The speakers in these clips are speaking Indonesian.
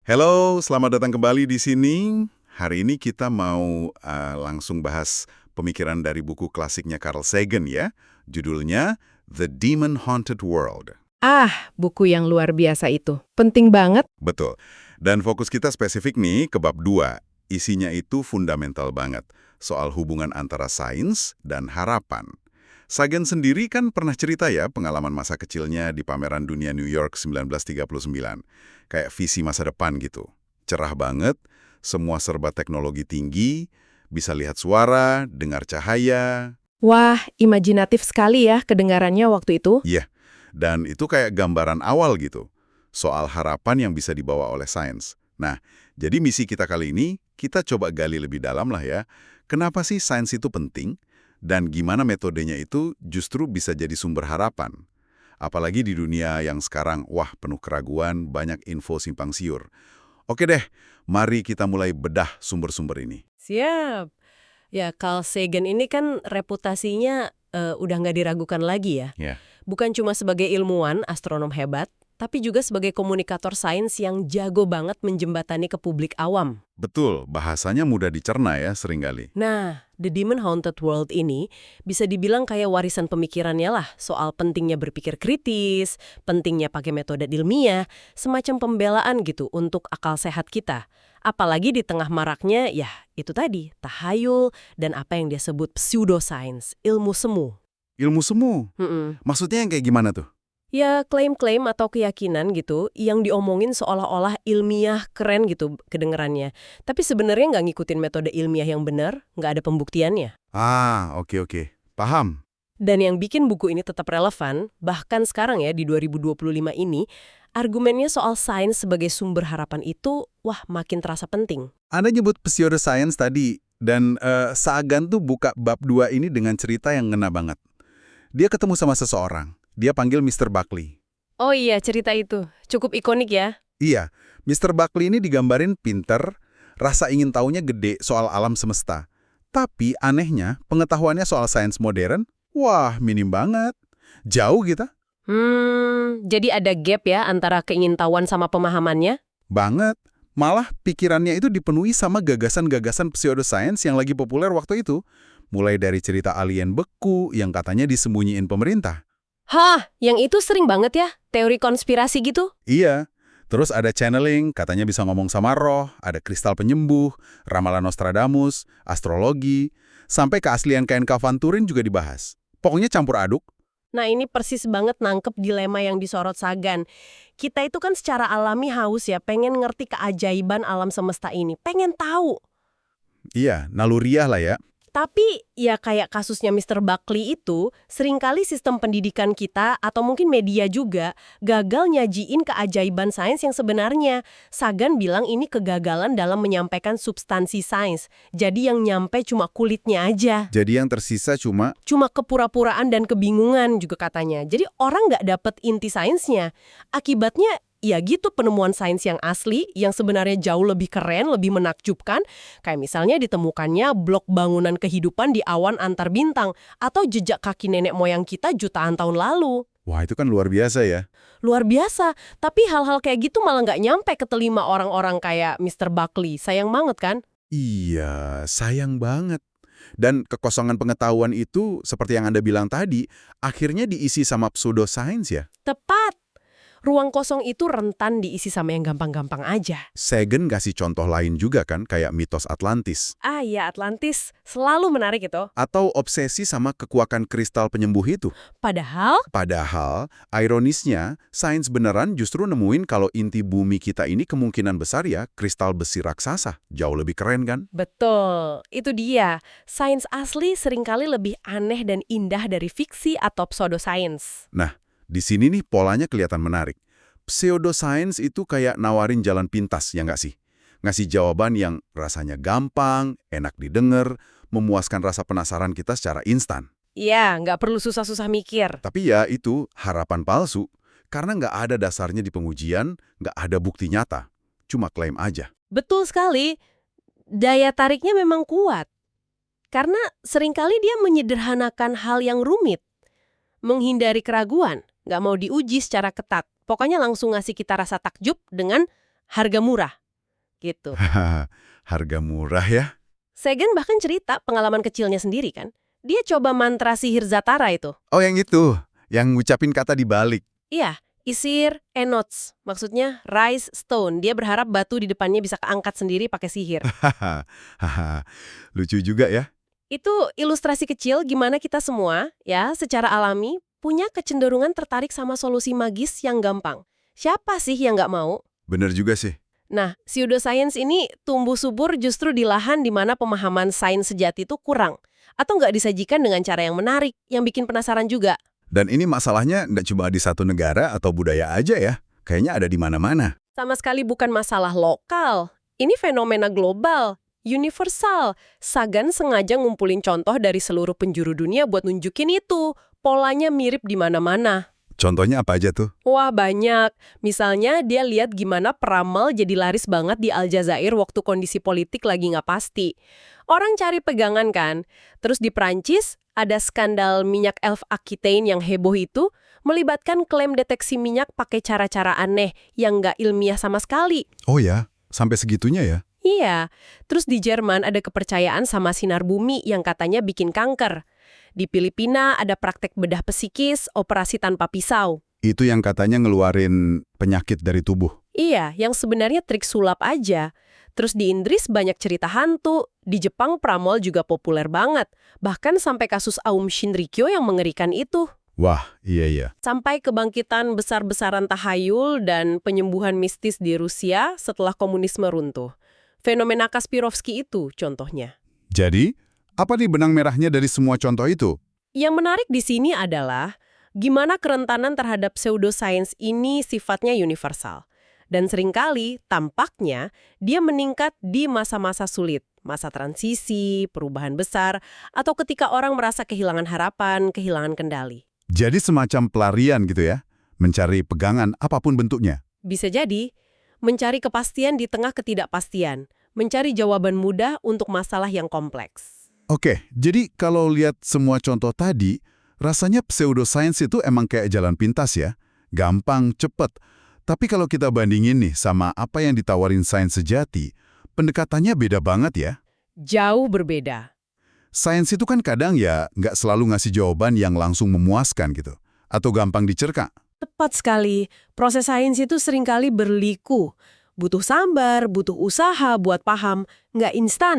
Halo, selamat datang kembali di sini. Hari ini kita mau langsung bahas pemikiran dari buku klasiknya Carl Sagan ya. Judulnya The Demon Haunted World. Buku yang luar biasa itu. Penting banget. Betul. Dan fokus kita spesifik nih ke bab 2. Isinya itu fundamental banget. Soal hubungan antara sains dan harapan. Sagan sendiri kan pernah cerita ya pengalaman masa kecilnya di pameran dunia New York 1939. Kayak visi masa depan gitu. Cerah banget, semua serba teknologi tinggi, bisa lihat suara, dengar cahaya. Wah, imajinatif sekali ya kedengarannya waktu itu. Iya, dan itu kayak gambaran awal gitu. Soal harapan yang bisa dibawa oleh sains. Nah, jadi misi kita kali ini, kita coba gali lebih dalam lah ya. Kenapa sih sains itu penting? Dan gimana metodenya itu justru bisa jadi sumber harapan? Apalagi di dunia yang sekarang, wah penuh keraguan, banyak info simpang siur. Oke deh, mari kita mulai bedah sumber-sumber ini. Siap. Ya, Carl Sagan ini kan reputasinya udah nggak diragukan lagi ya. Ya, Bukan cuma sebagai ilmuwan, astronom hebat, tapi juga sebagai komunikator sains yang jago banget menjembatani ke publik awam. betul, bahasanya mudah dicerna ya seringkali. Nah, The Demon Haunted World ini bisa dibilang kayak warisan pemikirannya lah soal pentingnya berpikir kritis, pentingnya pakai metode ilmiah, semacam pembelaan gitu untuk akal sehat kita. Apalagi di tengah maraknya, ya itu tadi, tahayul dan apa yang dia sebut pseudoscience, ilmu semu. Ilmu semu, Mm-mm. maksudnya yang kayak gimana tuh? Ya, klaim-klaim atau keyakinan gitu yang diomongin seolah-olah ilmiah keren gitu kedengerannya. Tapi sebenarnya nggak ngikutin metode ilmiah yang benar, nggak ada pembuktiannya. Oke. Paham. Dan yang bikin buku ini tetap relevan, bahkan sekarang ya di 2025 ini, argumennya soal sains sebagai sumber harapan itu, wah makin terasa penting. Anda nyebut pseudoscience tadi, dan Sagan tuh buka bab 2 ini dengan cerita yang ngena banget. Dia ketemu sama seseorang, dia panggil Mr. Buckley. Oh iya, cerita itu. Cukup ikonik ya. Iya, Mr. Buckley ini digambarin pinter, rasa ingin taunya gede soal alam semesta. Tapi anehnya, pengetahuannya soal sains modern, wah minim banget. Jauh kita. Jadi ada gap ya antara keingintahuan sama pemahamannya? Banget. Malah pikirannya itu dipenuhi sama gagasan-gagasan pseudoscience yang lagi populer waktu itu. Mulai dari cerita alien beku yang katanya disembunyiin pemerintah. Hah, yang itu sering banget ya, teori konspirasi gitu? Iya. Terus ada channeling, katanya bisa ngomong sama roh, ada kristal penyembuh, ramalan Nostradamus, astrologi, sampai keaslian kain kafan Turin juga dibahas. Pokoknya campur aduk. Nah ini persis banget nangkep dilema yang disorot Sagan. Kita itu kan secara alami haus ya, pengen ngerti keajaiban alam semesta ini, pengen tahu. Iya, naluriah lah ya. Tapi ya kayak kasusnya Mr. Buckley itu, seringkali sistem pendidikan kita atau mungkin media juga gagal nyajiin keajaiban sains yang sebenarnya. Sagan bilang ini kegagalan dalam menyampaikan substansi sains. Jadi yang nyampe cuma kulitnya aja. Jadi yang tersisa cuma, Kepura-puraan dan kebingungan juga katanya. Jadi orang nggak dapet inti sainsnya. Akibatnya ya gitu penemuan sains yang asli, yang sebenarnya jauh lebih keren, lebih menakjubkan. Kayak misalnya ditemukannya blok bangunan kehidupan di awan antar bintang. Atau jejak kaki nenek moyang kita jutaan tahun lalu. wah itu kan luar biasa ya. Luar biasa. Tapi hal-hal kayak gitu malah nggak nyampe ke telinga orang-orang kayak Mr. Buckley. Sayang banget kan? Iya, sayang banget. Dan kekosongan pengetahuan itu, seperti yang Anda bilang tadi, akhirnya diisi sama pseudoscience ya. Tepat. Ruang kosong itu rentan diisi sama yang gampang-gampang aja. Sagan kasih contoh lain juga kan, kayak mitos Atlantis. Ya Atlantis selalu menarik itu. Atau obsesi sama kekuakan kristal penyembuh itu. Padahal, Ironisnya, sains beneran justru nemuin kalau inti bumi kita ini kemungkinan besar ya kristal besi raksasa. Jauh lebih keren kan? betul, itu dia. Sains asli seringkali lebih aneh dan indah dari fiksi atau pseudoscience. Nah, di sini nih polanya kelihatan menarik. Pseudoscience itu kayak nawarin jalan pintas, ya nggak sih? Ngasih jawaban yang rasanya gampang, enak didengar, memuaskan rasa penasaran kita secara instan. Iya, nggak perlu susah-susah mikir. Tapi ya itu harapan palsu, karena nggak ada dasarnya di pengujian, nggak ada bukti nyata. Cuma klaim aja. Betul sekali, daya tariknya memang kuat. Karena seringkali dia menyederhanakan hal yang rumit. Menghindari keraguan, nggak mau diuji secara ketat. Pokoknya langsung ngasih kita rasa takjub dengan harga murah. Gitu. Harga murah ya? Sagan bahkan cerita pengalaman kecilnya sendiri kan. Dia coba mantra sihir Zatara itu. Oh yang itu, yang ngucapin kata dibalik. Iya, Isir Enots. Maksudnya Rise Stone. Dia berharap batu di depannya bisa keangkat sendiri pakai sihir. Hahaha, lucu juga ya. Itu ilustrasi kecil gimana kita semua, ya, secara alami, punya kecenderungan tertarik sama solusi magis yang gampang. Siapa sih yang nggak mau? Bener juga sih. Nah, pseudoscience ini tumbuh subur justru di lahan di mana pemahaman sains sejati itu kurang. Atau nggak disajikan dengan cara yang menarik, yang bikin penasaran juga. Dan ini masalahnya nggak cuma di satu negara atau budaya aja ya. Kayaknya ada di mana-mana. Sama sekali bukan masalah lokal. Ini fenomena global, universal. Sagan sengaja ngumpulin contoh dari seluruh penjuru dunia buat nunjukin itu. Polanya mirip di mana-mana. Contohnya apa aja tuh? Wah, banyak. Misalnya dia lihat gimana peramal jadi laris banget di Aljazair waktu kondisi politik lagi nggak pasti. Orang cari pegangan kan. Terus di Prancis, ada skandal minyak Elf Aquitaine yang heboh itu melibatkan klaim deteksi minyak pakai cara-cara aneh yang nggak ilmiah sama sekali. Oh ya, sampai segitunya ya? Iya. Terus di Jerman ada kepercayaan sama sinar bumi yang katanya bikin kanker. Di Filipina ada praktek bedah psikis, operasi tanpa pisau. Itu yang katanya ngeluarin penyakit dari tubuh. Iya, yang sebenarnya trik sulap aja. Terus di Inggris banyak cerita hantu. Di Jepang pramol juga populer banget. Bahkan sampai kasus Aum Shinrikyo yang mengerikan itu. Wah, iya. Sampai kebangkitan besar-besaran tahayul dan penyembuhan mistis di Rusia setelah komunisme runtuh. Fenomena Kasperovsky itu contohnya. Jadi, apa nih benang merahnya dari semua contoh itu? Yang menarik di sini adalah gimana kerentanan terhadap pseudoscience ini sifatnya universal. Dan seringkali, tampaknya, dia meningkat di masa-masa sulit, masa transisi, perubahan besar, atau ketika orang merasa kehilangan harapan, kehilangan kendali. Jadi semacam pelarian gitu ya? Mencari pegangan apapun bentuknya. Bisa jadi, mencari kepastian di tengah ketidakpastian, mencari jawaban mudah untuk masalah yang kompleks. Oke, jadi kalau lihat semua contoh tadi, rasanya pseudoscience itu emang kayak jalan pintas ya. Gampang, cepet. Tapi kalau kita bandingin nih sama apa yang ditawarin sains sejati, pendekatannya beda banget ya. Jauh berbeda. Sains itu kan kadang ya nggak selalu ngasih jawaban yang langsung memuaskan gitu. Atau gampang dicerka. Tepat sekali. Proses sains itu seringkali berliku. Butuh sabar, butuh usaha buat paham. Nggak instan.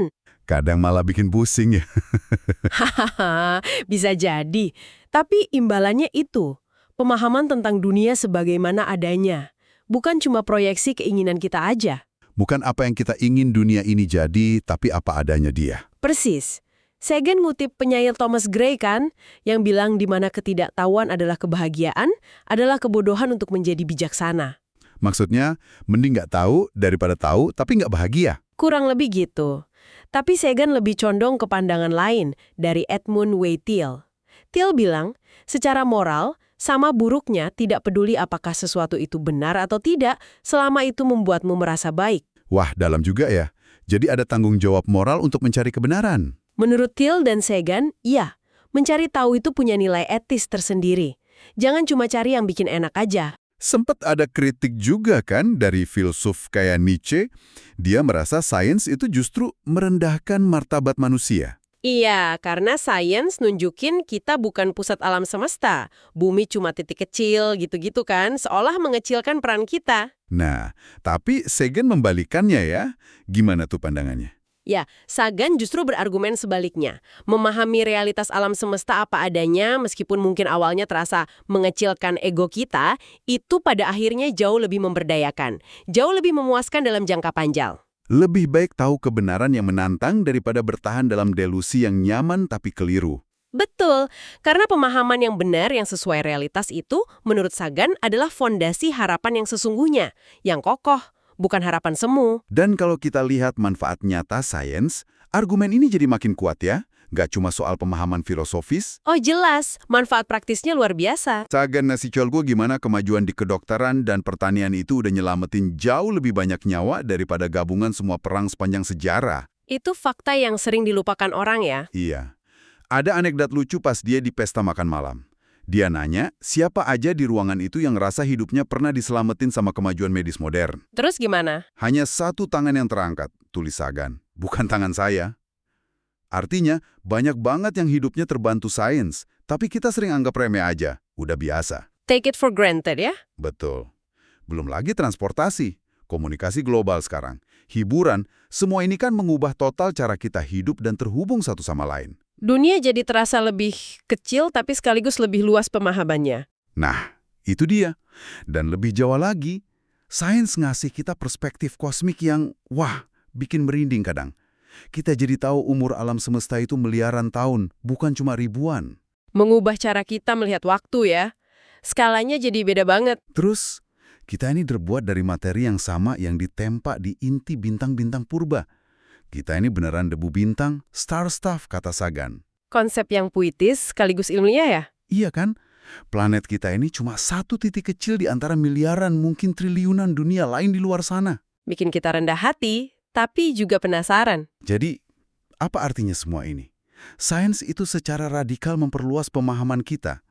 Kadang malah bikin pusing ya. Hahaha, bisa jadi. Tapi imbalannya itu. Pemahaman tentang dunia sebagaimana adanya. Bukan cuma proyeksi keinginan kita aja. Bukan apa yang kita ingin dunia ini jadi, tapi apa adanya dia. Persis. Sagan ngutip penyair Thomas Gray kan, yang bilang di mana ketidaktahuan adalah kebahagiaan, adalah kebodohan untuk menjadi bijaksana. Maksudnya, mending nggak tahu daripada tahu tapi nggak bahagia. Kurang lebih gitu. Tapi Sagan lebih condong ke pandangan lain dari Edmund W. Thiel. Thiel bilang, secara moral, sama buruknya tidak peduli apakah sesuatu itu benar atau tidak, selama itu membuatmu merasa baik. Wah, dalam juga ya. Jadi ada tanggung jawab moral untuk mencari kebenaran. Menurut Thiel dan Sagan, iya, mencari tahu itu punya nilai etis tersendiri. Jangan cuma cari yang bikin enak aja. Sempat ada kritik juga kan dari filsuf kayak Nietzsche. Dia merasa sains itu justru merendahkan martabat manusia. Iya, karena sains nunjukin kita bukan pusat alam semesta. Bumi cuma titik kecil gitu-gitu kan, seolah mengecilkan peran kita. Nah, tapi Sagan membalikannya ya. Gimana tuh pandangannya? Ya, Sagan justru berargumen sebaliknya. Memahami realitas alam semesta apa adanya, meskipun mungkin awalnya terasa mengecilkan ego kita, itu pada akhirnya jauh lebih memberdayakan. Jauh lebih memuaskan dalam jangka panjang. Lebih baik tahu kebenaran yang menantang daripada bertahan dalam delusi yang nyaman tapi keliru. Betul, karena pemahaman yang benar yang sesuai realitas itu, menurut Sagan, adalah fondasi harapan yang sesungguhnya, yang kokoh, bukan harapan semu. Dan kalau kita lihat manfaat nyata sains, argumen ini jadi makin kuat ya. Nggak cuma soal pemahaman filosofis. Oh jelas, manfaat praktisnya luar biasa. Sagan ngasih gue gimana kemajuan di kedokteran dan pertanian itu udah nyelamatin jauh lebih banyak nyawa daripada gabungan semua perang sepanjang sejarah. Itu fakta yang sering dilupakan orang ya. Iya. Ada anekdot lucu pas dia di pesta makan malam. Dia nanya, siapa aja di ruangan itu yang rasa hidupnya pernah diselamatin sama kemajuan medis modern. Terus gimana? Hanya satu tangan yang terangkat, tulis Sagan. Bukan tangan saya. Artinya, banyak banget yang hidupnya terbantu sains, tapi kita sering anggap remeh aja. Udah biasa. Take it for granted ya? Betul. Belum lagi transportasi, komunikasi global sekarang, hiburan, semua ini kan mengubah total cara kita hidup dan terhubung satu sama lain. Dunia jadi terasa lebih kecil tapi sekaligus lebih luas pemahamannya. Nah, itu dia. Dan lebih jauh lagi, sains ngasih kita perspektif kosmik yang, wah, bikin merinding kadang. Kita jadi tahu umur alam semesta itu miliaran tahun, bukan cuma ribuan. Mengubah cara kita melihat waktu ya. Skalanya jadi beda banget. Terus, kita ini terbuat dari materi yang sama yang ditempa di inti bintang-bintang purba. Kita ini beneran debu bintang, star stuff, kata Sagan. Konsep yang puitis sekaligus ilmiah ya? Iya kan? Planet kita ini cuma satu titik kecil di antara miliaran, mungkin triliunan dunia lain di luar sana. Bikin kita rendah hati, tapi juga penasaran. Jadi, apa artinya semua ini? Sains itu secara radikal memperluas pemahaman kita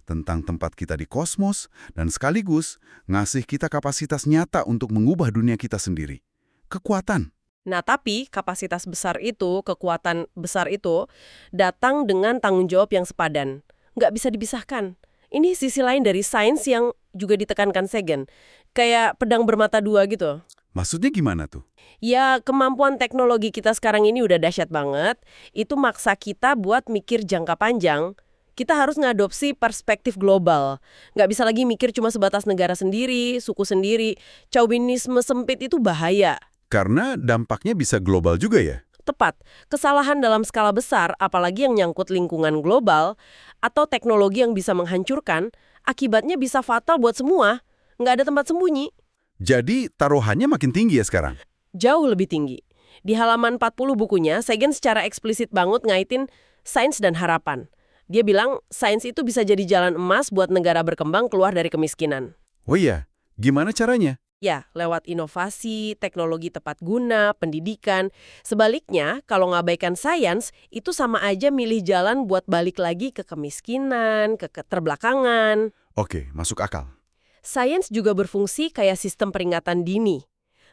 tentang tempat kita di kosmos dan sekaligus ngasih kita kapasitas nyata untuk mengubah dunia kita sendiri. Kekuatan. Nah, tapi kapasitas besar itu, kekuatan besar itu, datang dengan tanggung jawab yang sepadan. Nggak bisa dipisahkan. Ini sisi lain dari sains yang juga ditekankan Sagan. Kayak pedang bermata dua gitu. Maksudnya gimana tuh? Ya, kemampuan teknologi kita sekarang ini udah dahsyat banget. Itu maksa kita buat mikir jangka panjang. Kita harus ngadopsi perspektif global. Nggak bisa lagi mikir cuma sebatas negara sendiri, suku sendiri. Chauvinisme sempit itu bahaya. Karena dampaknya bisa global juga ya? Tepat, kesalahan dalam skala besar, apalagi yang nyangkut lingkungan global, atau teknologi yang bisa menghancurkan, akibatnya bisa fatal buat semua. Nggak ada tempat sembunyi. Jadi taruhannya makin tinggi ya sekarang? Jauh lebih tinggi. Di halaman 40 bukunya, Sagan secara eksplisit banget ngaitin sains dan harapan. Dia bilang, sains itu bisa jadi jalan emas buat negara berkembang keluar dari kemiskinan. Oh iya, gimana caranya? Ya, lewat inovasi, teknologi tepat guna, pendidikan. Sebaliknya, kalau ngabaikan sains, itu sama aja milih jalan buat balik lagi ke kemiskinan, ke keterbelakangan. Oke, masuk akal. Sains juga berfungsi kayak sistem peringatan dini.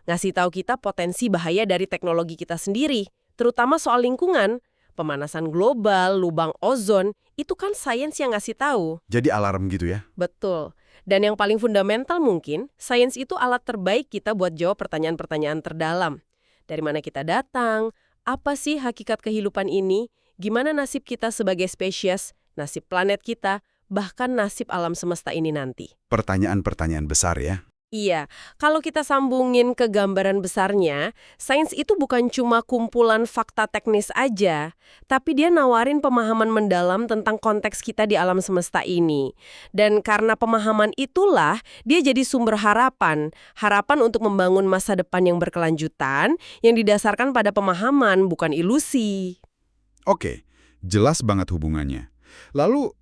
Ngasih tahu kita potensi bahaya dari teknologi kita sendiri, terutama soal lingkungan. Pemanasan global, lubang ozon, itu kan sains yang ngasih tahu. Jadi alarm gitu ya? Betul. Dan yang paling fundamental mungkin, sains itu alat terbaik kita buat jawab pertanyaan-pertanyaan terdalam. Dari mana kita datang? Apa sih hakikat kehidupan ini? Gimana nasib kita sebagai spesies? Nasib planet kita? Bahkan nasib alam semesta ini nanti. Pertanyaan-pertanyaan besar ya? Iya, kalau kita sambungin ke gambaran besarnya, sains itu bukan cuma kumpulan fakta teknis aja, tapi dia nawarin pemahaman mendalam tentang konteks kita di alam semesta ini. Dan karena pemahaman itulah, dia jadi sumber harapan. Harapan untuk membangun masa depan yang berkelanjutan, yang didasarkan pada pemahaman, bukan ilusi. Oke, jelas banget hubungannya. Lalu,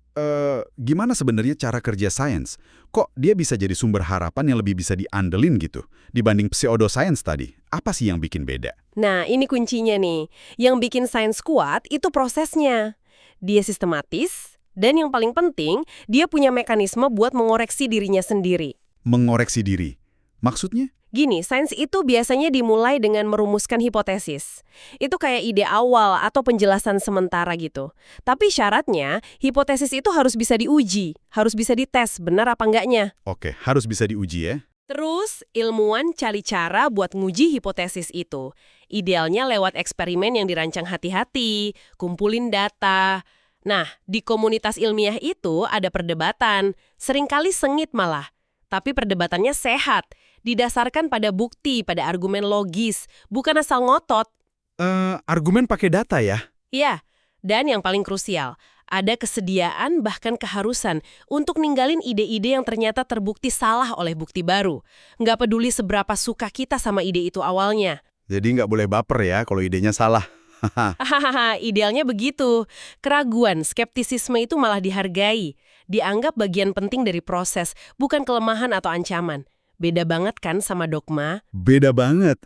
gimana sebenarnya cara kerja sains? Kok dia bisa jadi sumber harapan yang lebih bisa diandelin gitu dibanding pseudoscience tadi? Apa sih yang bikin beda? Nah, ini kuncinya nih. Yang bikin sains kuat itu prosesnya. Dia sistematis, dan yang paling penting, dia punya mekanisme buat mengoreksi dirinya sendiri. Mengoreksi diri. Maksudnya? Gini, sains itu biasanya dimulai dengan merumuskan hipotesis. Itu kayak ide awal atau penjelasan sementara gitu. Tapi syaratnya, hipotesis itu harus bisa diuji, harus bisa dites benar apa enggaknya. Oke, harus bisa diuji ya? Terus, ilmuwan cari cara buat nguji hipotesis itu. Idealnya lewat eksperimen yang dirancang hati-hati, kumpulin data. Nah, di komunitas ilmiah itu ada perdebatan, seringkali sengit malah. Tapi perdebatannya sehat, didasarkan pada bukti, pada argumen logis, bukan asal ngotot. Argumen pakai data ya? Iya, dan yang paling krusial, ada kesediaan bahkan keharusan untuk ninggalin ide-ide yang ternyata terbukti salah oleh bukti baru. Nggak peduli seberapa suka kita sama ide itu awalnya. Jadi nggak boleh baper ya kalau idenya salah. Hahaha, idealnya begitu. Keraguan, skeptisisme itu malah dihargai. Dianggap bagian penting dari proses, bukan kelemahan atau ancaman. Beda banget kan sama dogma? Beda banget.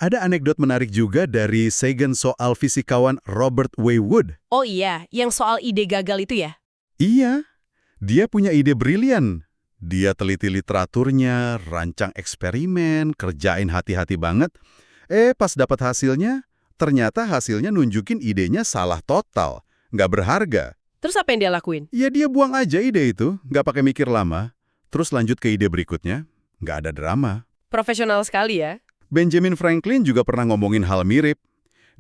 Ada anekdot menarik juga dari Sagan soal fisikawan Robert W. Wood. Oh iya, yang soal ide gagal itu ya? Iya. Dia punya ide brilian. Dia teliti literaturnya, rancang eksperimen, kerjain hati-hati banget. Pas dapat hasilnya, ternyata hasilnya nunjukin idenya salah total, nggak berharga. Terus apa yang dia lakuin? Ya dia buang aja ide itu, nggak pakai mikir lama. Terus lanjut ke ide berikutnya, nggak ada drama. Profesional sekali ya. Benjamin Franklin juga pernah ngomongin hal mirip.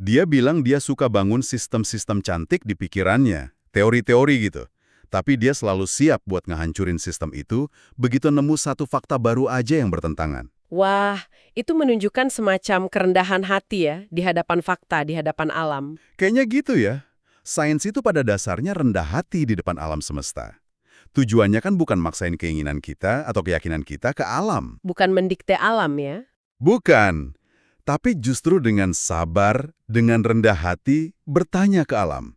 Dia bilang dia suka bangun sistem-sistem cantik di pikirannya, teori-teori gitu. Tapi dia selalu siap buat ngehancurin sistem itu, begitu nemu satu fakta baru aja yang bertentangan. Wah, itu menunjukkan semacam kerendahan hati ya, di hadapan fakta, di hadapan alam. Kayaknya gitu ya. Sains itu pada dasarnya rendah hati di depan alam semesta. Tujuannya kan bukan maksain keinginan kita atau keyakinan kita ke alam. Bukan mendikte alam ya. Bukan. Tapi justru dengan sabar, dengan rendah hati, bertanya ke alam.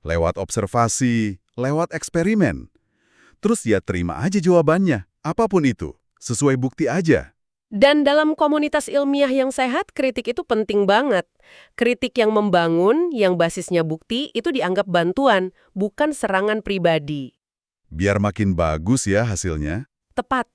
Lewat observasi, lewat eksperimen. Terus ya terima aja jawabannya, apapun itu, sesuai bukti aja. Dan dalam komunitas ilmiah yang sehat, kritik itu penting banget. Kritik yang membangun, yang basisnya bukti, itu dianggap bantuan, bukan serangan pribadi. Biar makin bagus ya hasilnya. Tepat.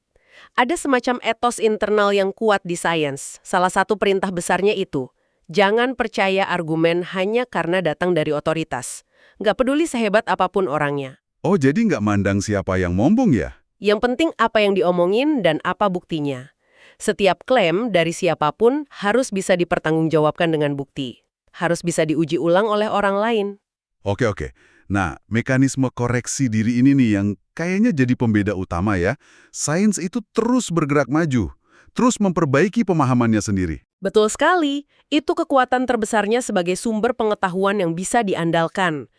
Ada semacam etos internal yang kuat di sains. Salah satu perintah besarnya itu, jangan percaya argumen hanya karena datang dari otoritas. Nggak peduli sehebat apapun orangnya. Oh, jadi nggak mandang siapa yang ngomong ya? Yang penting apa yang diomongin dan apa buktinya. Setiap klaim dari siapapun harus bisa dipertanggungjawabkan dengan bukti. Harus bisa diuji ulang oleh orang lain. Oke. Nah, mekanisme koreksi diri ini nih yang kayaknya jadi pembeda utama ya. Sains itu terus bergerak maju, terus memperbaiki pemahamannya sendiri. Betul sekali. Itu kekuatan terbesarnya sebagai sumber pengetahuan yang bisa diandalkan.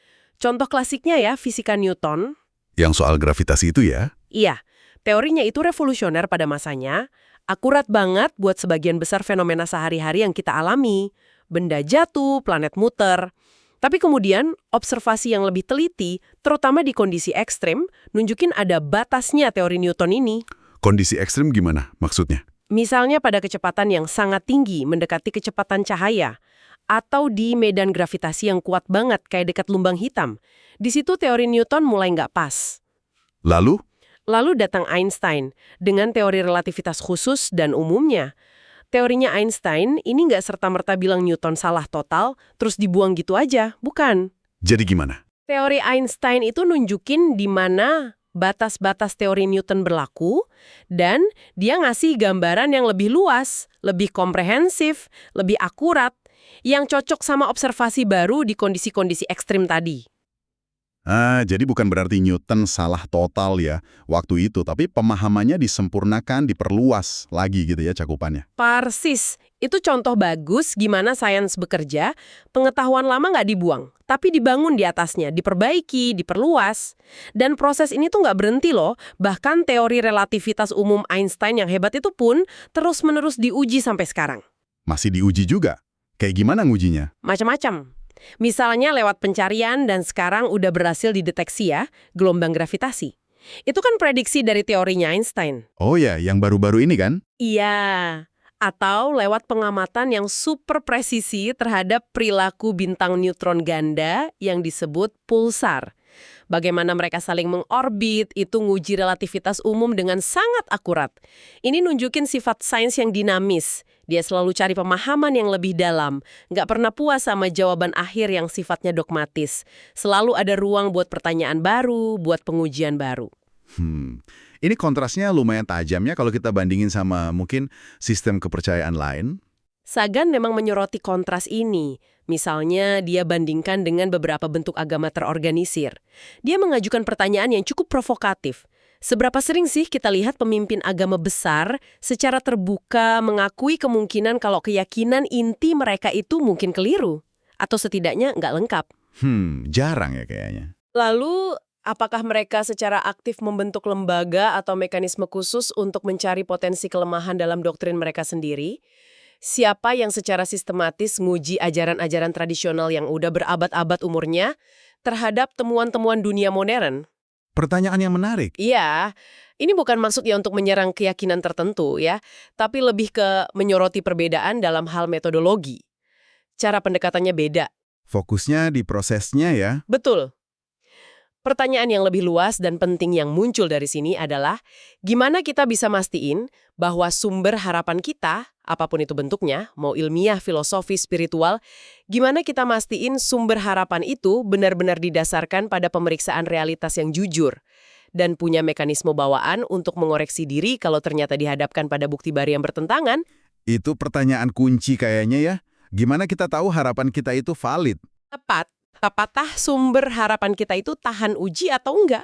Contoh klasiknya ya, fisika Newton. Yang soal gravitasi itu ya? Iya, teorinya itu revolusioner pada masanya. Akurat banget buat sebagian besar fenomena sehari-hari yang kita alami. Benda jatuh, planet muter. Tapi kemudian, observasi yang lebih teliti, terutama di kondisi ekstrim, nunjukin ada batasnya teori Newton ini. Kondisi ekstrim gimana maksudnya? Misalnya pada kecepatan yang sangat tinggi, mendekati kecepatan cahaya. Atau di medan gravitasi yang kuat banget, kayak dekat lubang hitam. Di situ teori Newton mulai nggak pas. Lalu? Lalu datang Einstein, dengan teori relativitas khusus dan umumnya. Teorinya Einstein ini nggak serta-merta bilang Newton salah total, terus dibuang gitu aja, bukan. Jadi gimana? Teori Einstein itu nunjukin di mana batas-batas teori Newton berlaku, dan dia ngasih gambaran yang lebih luas, lebih komprehensif, lebih akurat, yang cocok sama observasi baru di kondisi-kondisi ekstrim tadi. Jadi bukan berarti Newton salah total ya waktu itu, tapi pemahamannya disempurnakan, diperluas lagi gitu ya cakupannya. Persis. Itu contoh bagus gimana sains bekerja, pengetahuan lama nggak dibuang, tapi dibangun di atasnya, diperbaiki, diperluas. Dan proses ini tuh nggak berhenti loh, bahkan teori relativitas umum Einstein yang hebat itu pun terus-menerus diuji sampai sekarang. Masih diuji juga? Kayak gimana ngujinya? Macam-macam. Misalnya lewat pencarian dan sekarang udah berhasil dideteksi ya, gelombang gravitasi. Itu kan prediksi dari teorinya Einstein. Oh ya, yang baru-baru ini kan? Iya. Atau lewat pengamatan yang super presisi terhadap perilaku bintang neutron ganda yang disebut pulsar. Bagaimana mereka saling mengorbit, itu nguji relativitas umum dengan sangat akurat. Ini nunjukin sifat sains yang dinamis. Dia selalu cari pemahaman yang lebih dalam. Nggak pernah puas sama jawaban akhir yang sifatnya dogmatis. Selalu ada ruang buat pertanyaan baru, buat pengujian baru. Ini kontrasnya lumayan tajam ya kalau kita bandingin sama mungkin sistem kepercayaan lain. Sagan memang menyoroti kontras ini. Misalnya, dia bandingkan dengan beberapa bentuk agama terorganisir. Dia mengajukan pertanyaan yang cukup provokatif. Seberapa sering sih kita lihat pemimpin agama besar secara terbuka mengakui kemungkinan kalau keyakinan inti mereka itu mungkin keliru? Atau setidaknya nggak lengkap? Jarang ya kayaknya. Lalu, apakah mereka secara aktif membentuk lembaga atau mekanisme khusus untuk mencari potensi kelemahan dalam doktrin mereka sendiri? Siapa yang secara sistematis nguji ajaran-ajaran tradisional yang udah berabad-abad umurnya terhadap temuan-temuan dunia modern? Pertanyaan yang menarik. Iya, ini bukan maksudnya untuk menyerang keyakinan tertentu ya, tapi lebih ke menyoroti perbedaan dalam hal metodologi. Cara pendekatannya beda. Fokusnya di prosesnya ya. Betul. Pertanyaan yang lebih luas dan penting yang muncul dari sini adalah, gimana kita bisa mastiin bahwa sumber harapan kita, apapun itu bentuknya, mau ilmiah, filosofis, spiritual, gimana kita mastiin sumber harapan itu benar-benar didasarkan pada pemeriksaan realitas yang jujur dan punya mekanisme bawaan untuk mengoreksi diri kalau ternyata dihadapkan pada bukti baru yang bertentangan? Itu pertanyaan kunci kayaknya ya. Gimana kita tahu harapan kita itu valid? Tepat. Apakah sumber harapan kita itu tahan uji atau enggak?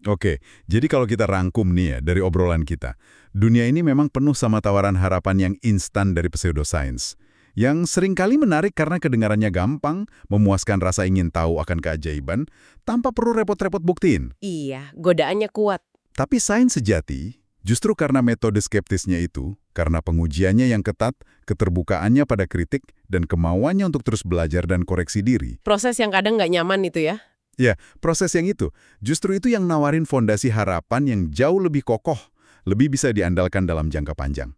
Oke, jadi kalau kita rangkum nih ya dari obrolan kita, dunia ini memang penuh sama tawaran harapan yang instan dari pseudoscience, yang seringkali menarik karena kedengarannya gampang, memuaskan rasa ingin tahu akan keajaiban, tanpa perlu repot-repot buktiin. Iya, godaannya kuat. Tapi sains sejati, justru karena metode skeptisnya itu, karena pengujiannya yang ketat, keterbukaannya pada kritik, dan kemauannya untuk terus belajar dan koreksi diri. Proses yang kadang nggak nyaman itu ya. Ya, proses yang itu, justru itu yang nawarin fondasi harapan yang jauh lebih kokoh, lebih bisa diandalkan dalam jangka panjang.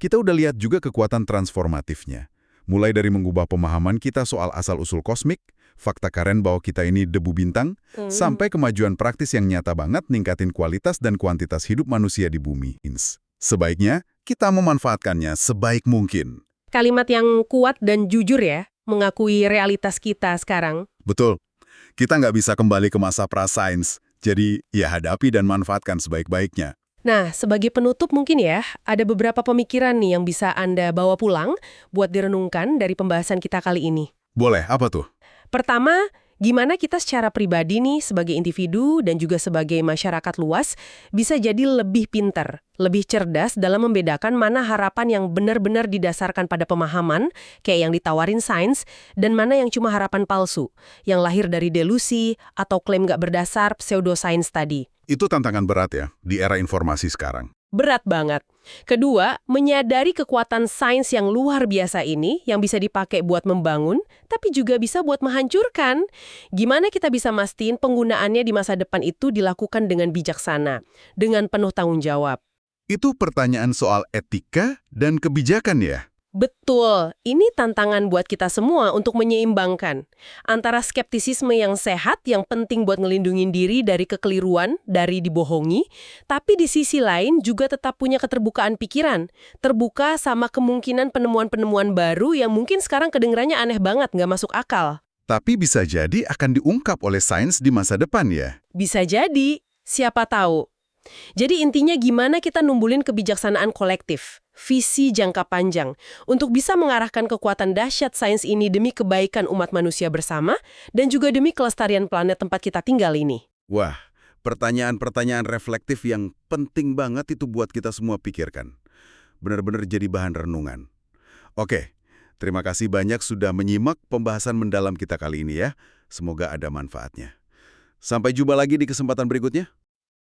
Kita udah lihat juga kekuatan transformatifnya. Mulai dari mengubah pemahaman kita soal asal-usul kosmik, fakta keren bahwa kita ini debu bintang, sampai kemajuan praktis yang nyata banget ningkatin kualitas dan kuantitas hidup manusia di bumi. Sebaiknya, kita memanfaatkannya sebaik mungkin. Kalimat yang kuat dan jujur ya, mengakui realitas kita sekarang. Betul. Kita nggak bisa kembali ke masa prasains, jadi ya hadapi dan manfaatkan sebaik-baiknya. Nah, sebagai penutup mungkin ya, ada beberapa pemikiran nih yang bisa Anda bawa pulang buat direnungkan dari pembahasan kita kali ini. Boleh, apa tuh? Pertama, gimana kita secara pribadi nih sebagai individu dan juga sebagai masyarakat luas bisa jadi lebih pintar, lebih cerdas dalam membedakan mana harapan yang benar-benar didasarkan pada pemahaman, kayak yang ditawarin sains, dan mana yang cuma harapan palsu, yang lahir dari delusi atau klaim nggak berdasar pseudoscience tadi. Itu tantangan berat ya, di era informasi sekarang. Berat banget. Kedua, menyadari kekuatan sains yang luar biasa ini yang bisa dipakai buat membangun, tapi juga bisa buat menghancurkan. Gimana kita bisa mastiin penggunaannya di masa depan itu dilakukan dengan bijaksana, dengan penuh tanggung jawab? Itu pertanyaan soal etika dan kebijakan ya? Betul, ini tantangan buat kita semua untuk menyeimbangkan antara skeptisisme yang sehat yang penting buat ngelindungin diri dari kekeliruan, dari dibohongi, tapi di sisi lain juga tetap punya keterbukaan pikiran, terbuka sama kemungkinan penemuan-penemuan baru yang mungkin sekarang kedengarannya aneh banget, nggak masuk akal. Tapi bisa jadi akan diungkap oleh sains di masa depan ya? Bisa jadi, siapa tahu. Jadi intinya gimana kita numbulin kebijaksanaan kolektif, visi jangka panjang, untuk bisa mengarahkan kekuatan dahsyat sains ini demi kebaikan umat manusia bersama, dan juga demi kelestarian planet tempat kita tinggal ini. Wah, pertanyaan-pertanyaan reflektif yang penting banget itu buat kita semua pikirkan. Benar-benar jadi bahan renungan. Oke, terima kasih banyak sudah menyimak pembahasan mendalam kita kali ini ya. Semoga ada manfaatnya. Sampai jumpa lagi di kesempatan berikutnya.